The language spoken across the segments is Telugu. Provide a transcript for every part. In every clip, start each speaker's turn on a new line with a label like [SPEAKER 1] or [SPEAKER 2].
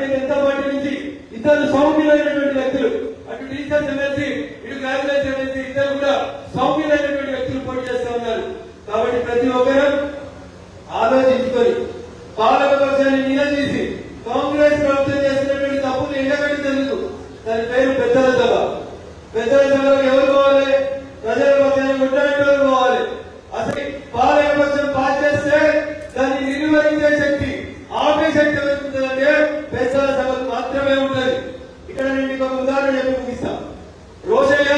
[SPEAKER 1] భారతీయ జనతా పార్టీ నుంచి ఇద్దరు సౌమ్యులైనటువంటి వ్యక్తులు, అటు టీచర్స్ ఎమ్మెల్సీ ఇటు గ్రాడ్యుయేట్స్ ఎమ్మెల్సీ ఇద్దరు కూడా సౌమ్యులైనటువంటి వ్యక్తులు పోటీ చేస్తా ఉన్నారు. కాబట్టి ప్రతి ఒక్కరూ ఆలోచించుకొని పాలకపక్షాన్ని నిలదీసి కాంగ్రెస్ ప్రభుత్వం చేస్తున్నటువంటి తప్పులు ఎండగట్టేందుకు దాని పేరు పెద్దల సభ. పెద్దల సభలో ఎవరు పోవాలి? ప్రజల పక్షాన్ని కొట్టడానికి పోవాలి. అసలు పాలకపక్షం పాస్ చేస్తే దాన్ని నిర్వహించే శక్తి, ఆపే శక్తి ఎవరుంటుందంటే పెద్దల సభకు మాత్రమే ఉంటుంది. ఇక్కడ నేను మీకు ఒక ఉదాహరణ చెప్పి ముగిస్తా. రోజయ్య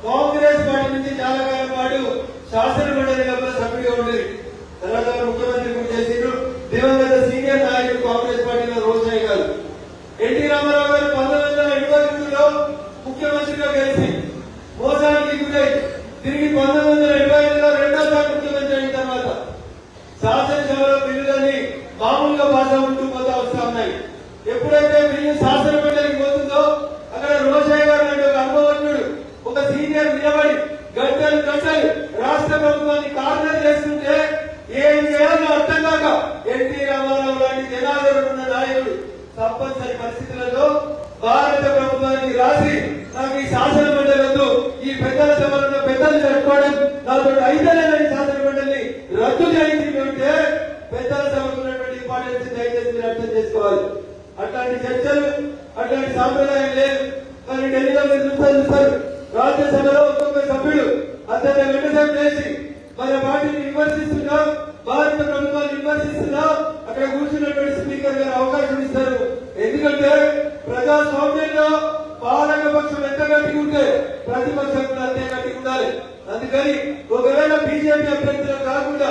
[SPEAKER 1] కాంగ్రెస్ పార్టీ నుంచి చాలా కాలం పాటు శాసన మండలి సభ్యుడిగా ఉండేది. తర్వాత ముఖ్యమంత్రి కూడా చేసిండ్రు. దివంగత సీనియర్ నాయకుడు కాంగ్రెస్ పార్టీలో రోజయ్య గారు. ఎన్టీ రామారావు గారు 1982లో ముఖ్యమంత్రిగా గెలిచి మోసానికి గురై తిరిగి 1975లో రెండోసారి ముఖ్యమంత్రి అయిన తర్వాత శాసనసభలో బిల్లులన్నీ మామూలుగా పాస్ అవుతూ పోతా వస్తా ఉన్నాయి. ఎప్పుడైతే బిల్లు శాసన మండలికి పోతుందో అక్కడ రోజయ్య గారు అంటే ఒక అనుభవజ్ఞుడు, ఒక సీనియర్ నిలబడి గంటలు గంటలు రాష్ట్ర ప్రభుత్వాన్ని కార్నర్ చేస్తుంటే ఏం చేయాలో అర్థం కాక ఎన్టీ రామారావు లాంటి జనాదరణ ఉన్న నాయకుడు తప్పనిసరి పరిస్థితులలో భారత ప్రభుత్వానికి రాసి నాకు ఈ శాసన మండలి వద్దు, ఈ పెద్దల సభలో పెద్దలు జరుపుకోవడం నాతో ఐదలేని శాసన మండలిని రద్దు చేయించుకుంటే పెద్దల సభకు ఉన్నటువంటి ఇంపార్టెన్స్ దయచేసి మీరు అర్థం చేసుకోవాలి. అట్లాంటి చర్చలు అట్లాంటి సాంప్రదాయం లేదు. కానీ ఢిల్లీలో మీరు చూస్తారు, రాజ్యసభలో ఒక్కొక్క సభ్యుడు అతని వెంటనే చేసి మన పార్టీని విమర్శిస్తున్నా, భారత ప్రభుత్వాన్ని విమర్శిస్తున్నా అక్కడ కూర్చున్నటువంటి స్పీకర్ గారు అవకాశం ఇస్తారు. ఎందుకంటే ప్రజాస్వామ్యంలో పాలక పక్షం ఎంత గట్టిగా ఉంటే ప్రతిపక్షం కూడా అంతే గట్టిగా ఉండాలి. అందుకని ఒకవేళ బీజేపీ అభ్యర్థులు కాకుండా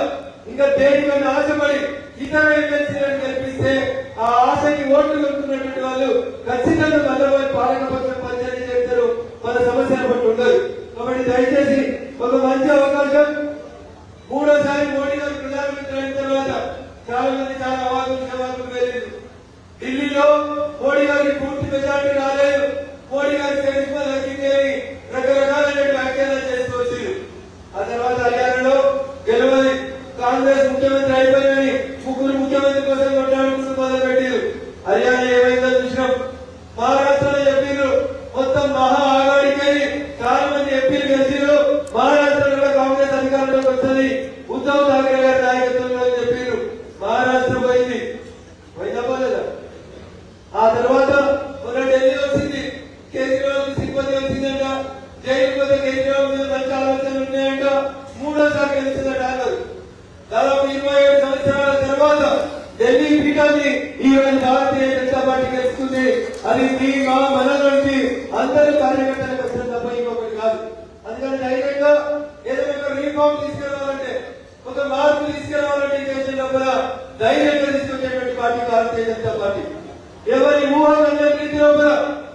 [SPEAKER 1] ఇంకా దేనికన్నా ఆశపడి ఇతర ఎమ్మెల్సీలను గెలిపిస్తే ఆ ఆశకి ఓట్లు కొనుక్కున్నటువంటి వాళ్ళు ఖచ్చితంగా మళ్ళీ పాలక పక్షం పనిచేసి చేస్తారు, మన సమస్యలు పట్టు ఉండదు. కాబట్టి దయచేసి ఒక మంచి అవకాశం. మూడోసారి మోడీ గారు ప్రధానమంత్రి అయిన తర్వాత చాలా మంది చాలా అవాకులు వెళ్ళారు. ఢిల్లీలో మోడీ గారికి పూర్తి మెజార్టీ రాలేదు, మోడీ గారి తెలుసుకొని తగ్గిందేమి రకరకాలైన వ్యాఖ్యలు చేస్తూ వచ్చారు. ఆ తర్వాత హర్యానాలో గెలవని కాంగ్రెస్ ముఖ్యమంత్రి అయిపోయిందని ముగ్గురు ముఖ్యమంత్రి కోసం కొట్టాడుకుంటూ మొదలుపెట్టారు. హర్యానా ఏమైందో చూసినాం. మహారాష్ట్రలో చెప్పారు మొత్తం మహా ఆగాడికి చాలా మంది ఎంపీలు గెలిచారు, మహారాష్ట్రలో కూడా కాంగ్రెస్ అధికారంలోకి వస్తుంది, ఉద్ధవ్ ఠాక్రే గారి నాయకత్వంలో చెప్పారు. మహారాష్ట్ర పోయింది, పోయినా. ఆ తర్వాత మన ఢిల్లీ వచ్చింది, కేజ్రీవాల్ సింపతి వచ్చిందంట, జైలు పోతే కేజ్రీవాల్ మీద మంచి ఆలోచనలు ఉన్నాయంట, మూడోసారి గెలిచిందంట. దాదాపు 27 సంవత్సరాల తర్వాత ఢిల్లీ పీఠాన్ని ఈ రోజు భారతీయ జనతా పార్టీ గెలుస్తుంది. అది మీ మా మన నుంచి అందరూ కార్యకర్తలకు వచ్చిన తప్ప ఇంకొకటి కాదు. అందుకని ధైర్యంగా ఏదైనా ఒక రీఫార్మ్ తీసుకురావాలంటే, ఒక మార్పు తీసుకురావాలంటే దేశం లోపల ధైర్యంగా తీసుకొచ్చేటువంటి పార్టీ భారతీయ జనతా పార్టీ. ఎవరి ఊహాలన్నింటి లోపల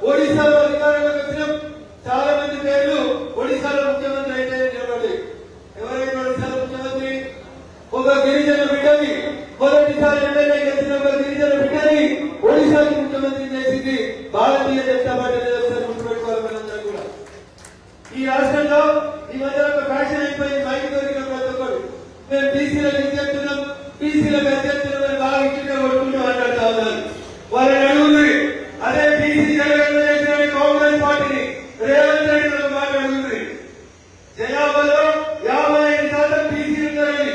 [SPEAKER 1] ఒడిశాలో అధికారంలోకి వచ్చిన చాలా మంది పేర్లు ఒడిశాలో ముఖ్యమంత్రి అయితే నిలబడి. ఎవరైనా ఒడిశాలో ముఖ్యమంత్రి? ఒక గిరిజన బిడ్డని, మొదటిసారి ఎమ్మెల్యే గెలిచిన ఒక గిరిజన బిడ్డని ఒడిశాకి ముఖ్యమంత్రి చేసింది భారతీయ జనతా పార్టీ. గుర్తుపెట్టుకోవాలి మనందరం కూడా. ఈ రాష్ట్రంలో ఈ మధ్య ఒక ఫ్యాషన్ అయిపోయింది, మైకి దొరికిన ప్రతి ఒక్కరు మేము బీసీలకు ఎత్తుతున్నాం, బీసీలకు ఎత్తుతున్నాం బాగా ఇంటిగా కొట్టుకుంటూ మాట్లాడుతా ఉన్నారు. వాళ్ళని అడుగుతుంది, అదే బీసీ జనగణన చేసిన కాంగ్రెస్ పార్టీని రేవంత్ రెడ్డి మాట అడుగుతుంది. జనాభాలో 55% బీసీలు ఉన్నారని,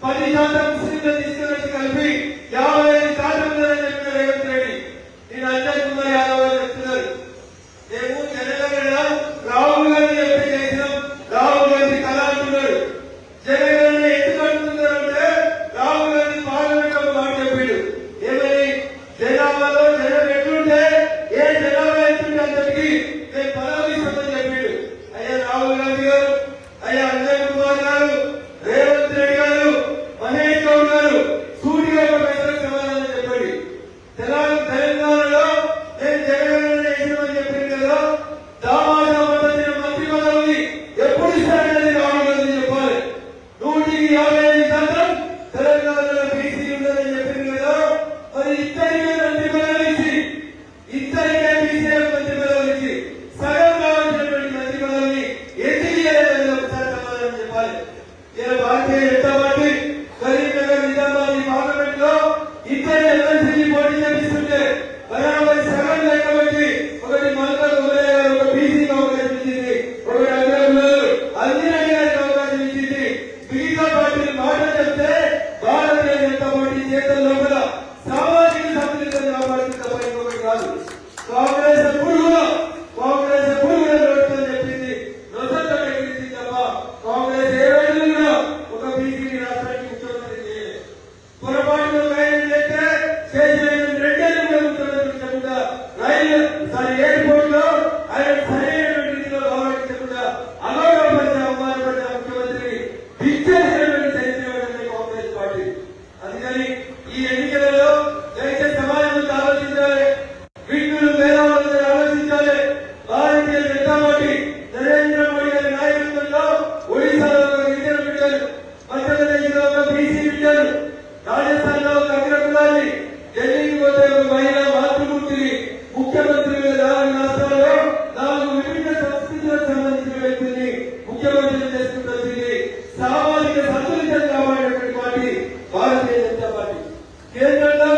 [SPEAKER 1] 10% ముస్లింలు తీసుకుని కలిపి 55% ఉన్నారని చెప్పిన రేవంత్ రెడ్డి నేను అందరికీ 50 చెప్తున్నారు. మేము జనగణన రాహుల్ గాంధీ చెప్పి చేసినాం, రాహుల్ గాంధీ కళ అంటున్నాడు. జనగణన ఎందుకు అంటున్నారంటే రాహుల్ గాంధీ పార్లమెంట్ లో మాట చెప్పాడు. ఏమని? జనాభాలో జనం ఎట్లుంటే ఏ జనాభా ఎట్లుంటే అందరికి మేము పరామర్శిస్తామని చెప్పాడు. అయ్యా రాహుల్ గాంధీ గారు, అయ్యా అజయ్ కుమార్ గారు, రేవంత్ రెడ్డి గారు, మహేష్ గౌడ్ గారు సూటిగా ఒక ప్రశ్నకు సమాధానం చెప్పండి. తెలంగాణలో నేను జగన్ చేసినామని చెప్పింది కదా, దామాషా పద్ధతిన మంత్రి పదవి ఎప్పుడు ఇస్తారనేది రాహుల్ గాంధీ చెప్పాలి. 155% తెలంగాణలో బీసీ ఉందని చెప్పింది కదా, మరి ఇద్దరికే మంత్రి పదవులు ఇచ్చి, ఇద్దరికే బీసీ మంత్రి పదవులు ఇచ్చి సగం కావాల్సినటువంటి మంత్రి పదవిని ఎందుకు చేయలేదని ఒకసారి సమాధానం చెప్పాలి. ఇలా భారతీయ జనతా పార్టీ కరీంనగర్ నిజామాబాద్ పార్లమెంట్ లో ఇద్దరు ఎమ్మెల్సీని పోటీ చేపిస్తుంటే సామాజిక సంతులితాన్ని కాపాడుతుంది తప్ప ఇంకొకటి కాదు. కాంగ్రెస్ ఎప్పుడు కూడా నోటితో చెప్పింది, నొసంతో ఎగిరింది తప్ప కాంగ్రెస్ ఏ రోజు కూడా ఒక బీసీని రాష్ట్రానికి ముఖ్యమంత్రి చేయలేదు. పొరపాటులో రైలు చేస్తే చేసిన 2 ఏళ్ళు కూడా ముఖ్యమంత్రి రైలు ఎయిర్పోర్ట్ లో ఆయన సరైనటువంటి రీతిలో గౌరవించకుండా అగౌరవపరిచిన అవమానపరిచిన ముఖ్యమంత్రి దిచ్చేసినటువంటి చరిత్ర కాంగ్రెస్ పార్టీ. అందుకని ఈ ఎన్నికలలో దయచేసి సమాజం ఆలోచించాలి, వీళ్ళు పేదవాళ్ళందరూ ఆలోచించాలి. భారతీయ జనతా పార్టీ నరేంద్ర మోడీ గారి నాయకత్వంలో ఒడిశాలో ఒక గిరిజన బిడ్డలు, మధ్యప్రదేశ్ లో ఒక బీసీ బిడ్డలు, రాజస్థాన్ లో ఒక అగ్రకులాన్ని, ఢిల్లీకి పోతే ఒక మహిళా మాతృమూర్తిని ముఖ్యమంత్రులుగా 4 రాష్ట్రాల్లో 4 విభిన్న సంస్కృతులకు సంబంధించిన వ్యక్తుల్ని ముఖ్యమంత్రులు చేసుకుంటూ వచ్చింది. సామాజిక సంతులితం కావాలనేటువంటి పార్టీ భారతీయ జనతా పార్టీ. కేంద్రంలో